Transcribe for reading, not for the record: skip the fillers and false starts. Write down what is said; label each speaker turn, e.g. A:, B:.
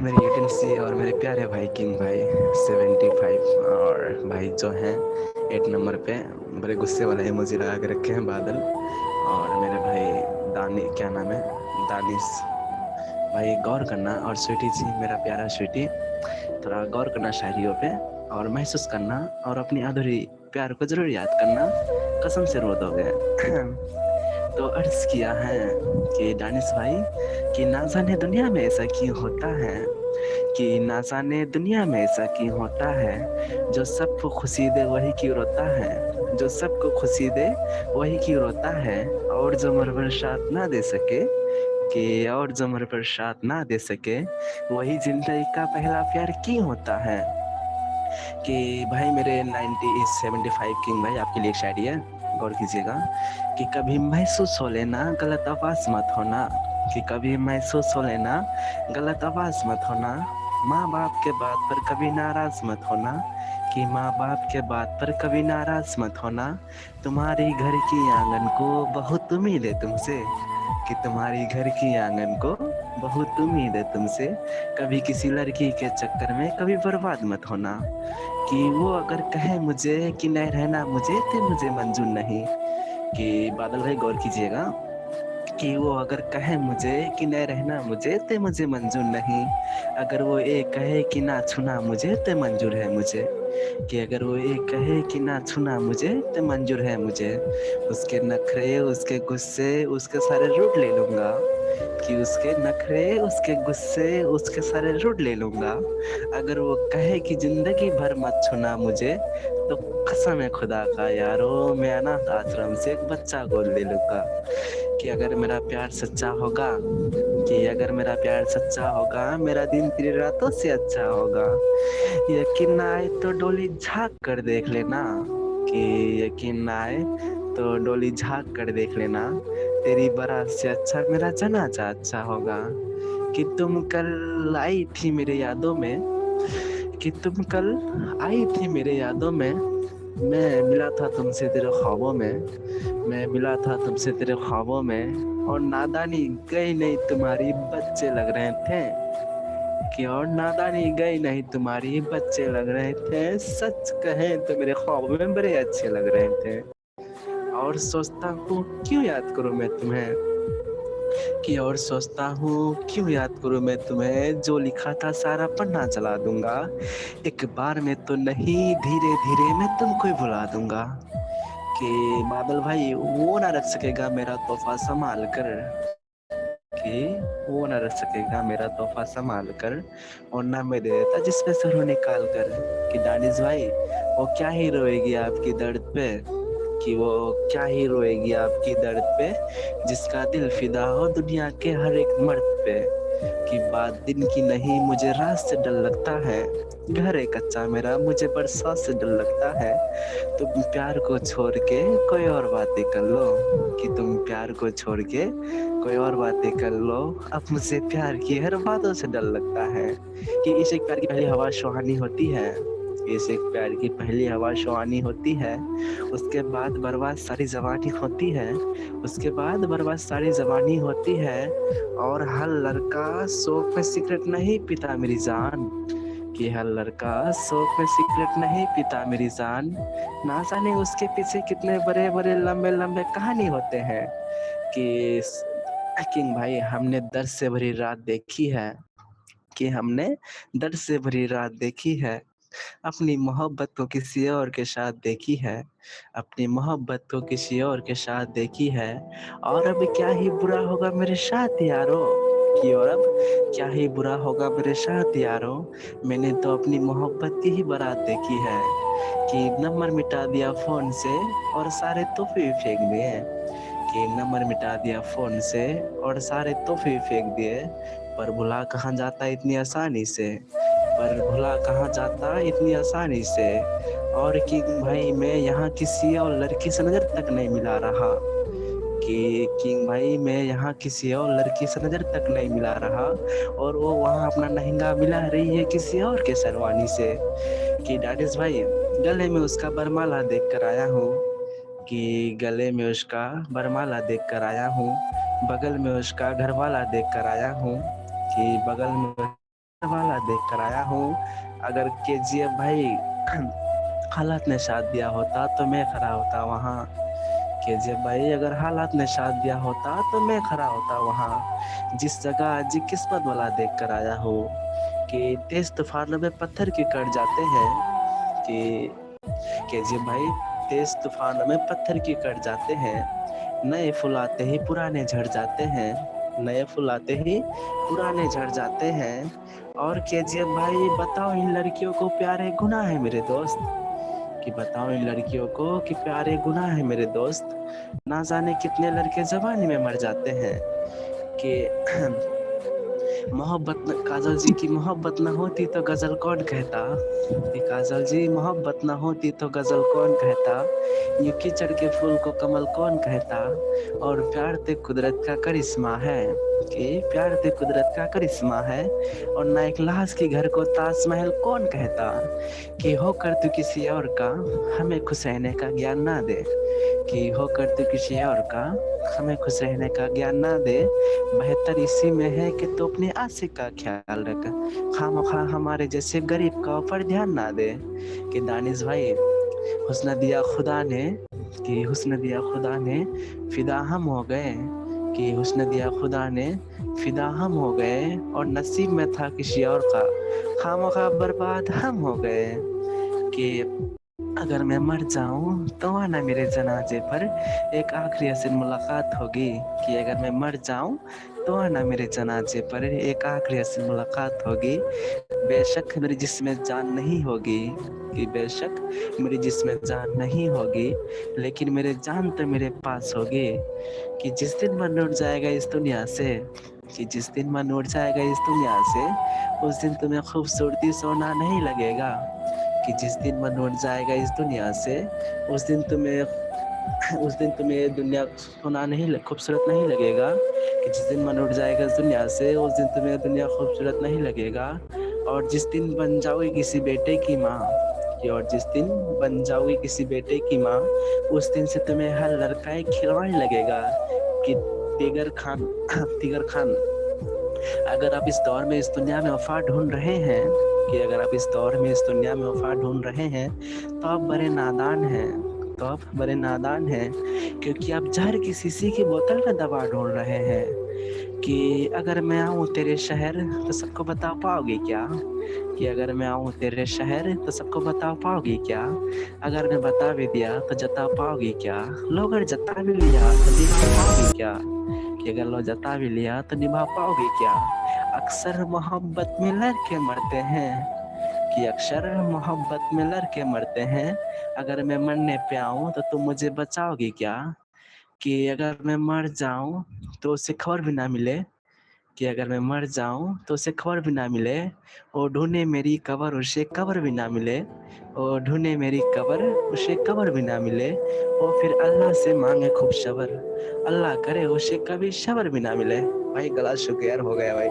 A: मेरे यूटेंसी और मेरे प्यारे भाई किंग भाई 75 और भाई जो हैं 8 नंबर पे बड़े गुस्से वाले इमोजी लगा के रखे हैं बादल। और मेरे भाई दानी क्या नाम है, दानिश भाई गौर करना। और स्वीटी जी मेरा प्यारा स्वीटी, थोड़ा गौर करना शायरियों पे और महसूस करना और अपनी अधूरी प्यार को जरूर याद करना, कसम से रो दोगे। तो अर्ज किया है कि दानिश भाई कि ना जाने दुनिया में ऐसा क्यों होता है, कि ना जाने दुनिया में ऐसा क्यों होता है, जो सबको खुशी दे वही क्यों रोता है, जो सबको खुशी दे वही क्यों रोता है, और जो मर पर साथ ना दे सके, कि और जो मर पर साथ ना दे सके वही जिंदगी का पहला प्यार क्यों होता है। कि भाई मेरे 75 किंग भाई आपके लिए शायरी है, गौर कीजिएगा। कि कभी महसूस हो लेना गलत आवाज मत होना, कि कभी महसूस हो लेना गलत आवाज मत होना, माँ बाप के बात पर कभी नाराज मत होना, कि माँ बाप के बात पर कभी नाराज मत होना, तुम्हारी घर की आंगन को बहुत उम्मीद है तुमसे, कि तुम्हारी घर की आंगन को बहुत उम्मीद है तुमसे, कभी किसी लड़की के चक्कर में कभी बर्बाद मत होना, कि वो अगर कहे मुझे कि नहीं रहना मुझे तो मुझे मंजूर नहीं। कि बादल भाई गौर कीजिएगा, कि वो अगर कहे मुझे कि नहीं रहना मुझे तो मुझे मंजूर नहीं, अगर वो एक कहे कि ना छूना मुझे तो मंजूर है मुझे, कि अगर वो एक कहे कि ना छूना मुझे तो मंजूर है मुझे, उसके नखरे उसके गुस्से उसके सारे रूट ले लूंगा, कि उसके नखरे उसके गुस्से उसके सारे रूट ले लूंगा, अगर वो कहे कि जिंदगी भर मत छूना मुझे तो कसम है खुदा का यारो मैं अनाथ आश्रम से एक बच्चा गोद ले लूंगा। कि अगर मेरा प्यार सच्चा होगा, कि अगर मेरा प्यार सच्चा होगा मेरा दिन तेरी रातों से अच्छा होगा, यकीन ना आए तो डोली झांक कर देख लेना, कि यकीन ना आए तो डोली झांक कर देख लेना, तेरी बारात से अच्छा मेरा जनाजा अच्छा होगा। कि तुम कल आई थी मेरे यादों में, कि तुम कल आई थी मेरे यादों में, मैं मिला था तुमसे तेरे ख्वाबों में, मैं मिला था तुमसे तेरे ख्वाबों में, और नादानी गई नहीं तुम्हारी बच्चे लग रहे थे, कि और नादानी गई नहीं तुम्हारी बच्चे लग रहे थे, सच कहें तो मेरे ख्वाबों में बड़े अच्छे लग रहे थे, और सोचता हूँ क्यों याद करूँ मैं तुम्हें, कि और सोचता हूँ क्यों याद करूँ मैं तुम्हें, जो लिखा था सारा पन्ना चला दूंगा, एक बार में तो नहीं धीरे धीरे मैं तुमको ही भुला दूंगा। कि बादल भाई वो ना रख सकेगा मेरा तोहफा संभाल कर, कि वो ना रख सकेगा मेरा तोहफा संभाल कर, और ना मैं दे देता जिसमें सरू निकाल कर। कि दानिश भाई वो क्या ही रोएगी आपकी दर्द पे, कि वो क्या ही रोएगी आपकी दर्द पे, जिसका दिल फिदा हो दुनिया के हर एक मर्द पे, कि बात दिन की नहीं मुझे रात से डर लगता है, घर है कच्चा मेरा मुझे बरसात से डर लगता है, तुम प्यार को छोड़ के कोई और बातें कर लो, कि तुम प्यार को छोड़ के कोई और बातें कर लो, अब मुझे प्यार की हर बातों से डर लगता है। कि इस एक प्यार की पहली हवा सुहानी होती है, इस एक प्यार की पहली हवा सुहानी होती है, उसके बाद बर्बाद सारी जवानी होती है, उसके बाद बर्बाद सारी जवानी होती है, और हर लड़का शौक में सिगरेट नहीं पीता मेरी जान, कि हर लड़का शौक में सिगरेट नहीं पीता मेरी जान, ना जाने उसके पीछे कितने बड़े बड़े लंबे लंबे कहानी होते हैं। कि किंग भाई हमने दर्द से भरी रात देखी है, कि हमने दर्द से भरी रात देखी है, अपनी मोहब्बत को किसी और के साथ देखी है, अपनी मोहब्बत को किसी और के साथ देखी है, और अब क्या ही बुरा होगा मेरे साथ यारो, कि और अब क्या ही बुरा होगा मेरे साथ यारो, मैंने तो अपनी मोहब्बत की ही बारात देखी है, कि नंबर मिटा दिया फोन से और सारे तोहफे फेंक दिए, कि नंबर मिटा दिया फोन से और सारे तोहफे फेंक दिए, पर भुला कहाँ जाता इतनी आसानी से, पर भुला कहाँ जाता इतनी आसानी से, और कि भाई मैं यहाँ किसी और लड़की से नजर तक नहीं मिला रहा, कि किंग भाई मैं यहाँ किसी और लड़की से नजर तक नहीं मिला रहा, और वो वहाँ अपना लहंगा मिला रही है किसी और के सरवानी से। कि डाडिस भाई गले में उसका बरमाला देख कर आया हूँ, कि गले में उसका बरमाला देख कर आया हूँ, बगल में उसका घरवाला देख कर आया हूँ, कि बगल में वाला देख कर आया हूँ। अगर केजीएफ भाई हालात ने साथ दिया होता तो मैं खड़ा होता वहाँ। केजीएफ भाई अगर हालात ने साथ दिया होता तो मैं खड़ा होता वहाँ। जिस जगह आज किस्मत वाला देख कर आया हूँ कि तेज तूफानों में पत्थर की कट जाते हैं। कि केजीएफ भाई तेज तूफानों में पत्थर की कट जाते हैं। नए फूल आते ही पुराने झड़ जाते हैं। नए फूल आते ही पुराने झड़ जाते हैं। और केजीएफ भाई बताओ इन लड़कियों को प्यारे गुनाह है मेरे दोस्त। कि बताओ इन लड़कियों को कि प्यारे गुनाह है मेरे दोस्त। ना जाने कितने लड़के जवानी में मर जाते हैं। कि मोहब्बत काजल जी की मोहब्बत न होती तो गजल कौन कहता। कि काजल जी मोहब्बत न होती तो गजल कौन कहता। यूं कीचड़ के फूल को कमल कौन कहता। और प्यार ते कुदरत का करिश्मा है। कि प्यार ते कुदरत का करिश्मा है। और ना एक लाश के घर को ताजमहल कौन कहता। कि होकर तू किसी और का हमें खुश रहने का ज्ञान ना दे। कि होकर तू किसी और का हमें खुश रहने का ज्ञान ना दे। बेहतर इसी में है कि तू अपने आशिक का ख्याल रख। खामखा हमारे जैसे गरीब का ऊपर ध्यान ना दे। कि दानिश भाई हुस्न दिया खुदा ने। कि हुस्न दिया खुदा ने फिदा हम हो गए। कि हुस्न दिया खुदा ने फिदा हम हो गए। और नसीब में था किसी और का खामखा बर्बाद हम हो गए। कि अगर मैं मर जाऊं तो आना मेरे जनाजे पर एक आखिरी हसीन मुलाकात होगी। कि अगर मैं मर जाऊं तो आना मेरे जनाजे पर एक आखिरी हसीन मुलाकात होगी। बेशक मेरी जिस्म में जान नहीं होगी। कि बेशक मेरी जिस्म में जान नहीं होगी लेकिन मेरे जान तो मेरे पास होगी। कि जिस दिन मन उठ जाएगा इस दुनिया से। कि जिस दिन मन उठ जाएगा इस दुनिया से उस दिन तुम्हें खूबसूरती सोना नहीं लगेगा। कि जिस दिन मन उठ जाएगा इस दुनिया से उस दिन तुम्हें दुनिया सोना नहीं खूबसूरत नहीं लगेगा। कि जिस दिन मन उठ जाएगा इस दुनिया से उस दिन तुम्हें दुनिया खूबसूरत नहीं लगेगा। और जिस दिन बन जाओगी किसी बेटे की माँ। और जिस दिन बन जाओगी किसी बेटे की माँ उस दिन से तुम्हें हर लड़का एक खिलवाड़ लगेगा। कि तिगर खान अगर आप इस दौर में इस दुनिया में वफा ढूंढ रहे हैं। कि अगर आप इस दौर में इस दुनिया में वफा ढूंढ रहे हैं तो आप बड़े नादान हैं। तो आप बड़े नादान हैं क्योंकि आप जहर की शीशी की बोतल में दवा ढूंढ रहे हैं। कि अगर मैं आऊँ तेरे शहर तो सबको बता पाओगे क्या। कि अगर मैं आऊँ तेरे शहर तो सबको बता पाओगे क्या। अगर मैं बता भी दिया तो जता पाओगे क्या। लो अगर जता भी लिया तो निभा पाओगे क्या। कि अगर लो जता भी लिया तो निभा पाओगे क्या। अक्सर मोहब्बत में लड़के मरते हैं। कि अक्सर मोहब्बत में लड़के मरते हैं। अगर मैं मरने पे आऊँ तो तुम मुझे बचाओगे क्या। कि अगर मैं मर जाऊँ तो उसे खबर भी ना मिले। कि अगर मैं मर जाऊँ तो उसे खबर भी ना मिले। और ढूंढे मेरी कब्र उसे कब्र भी ना मिले। और ढूंढे मेरी कब्र उसे कब्र भी ना मिले। और फिर अल्लाह से मांगे खूब सब्र। अल्लाह करे उसे कभी सब्र भी ना मिले। भाई गला शुक्र हो गया भाई।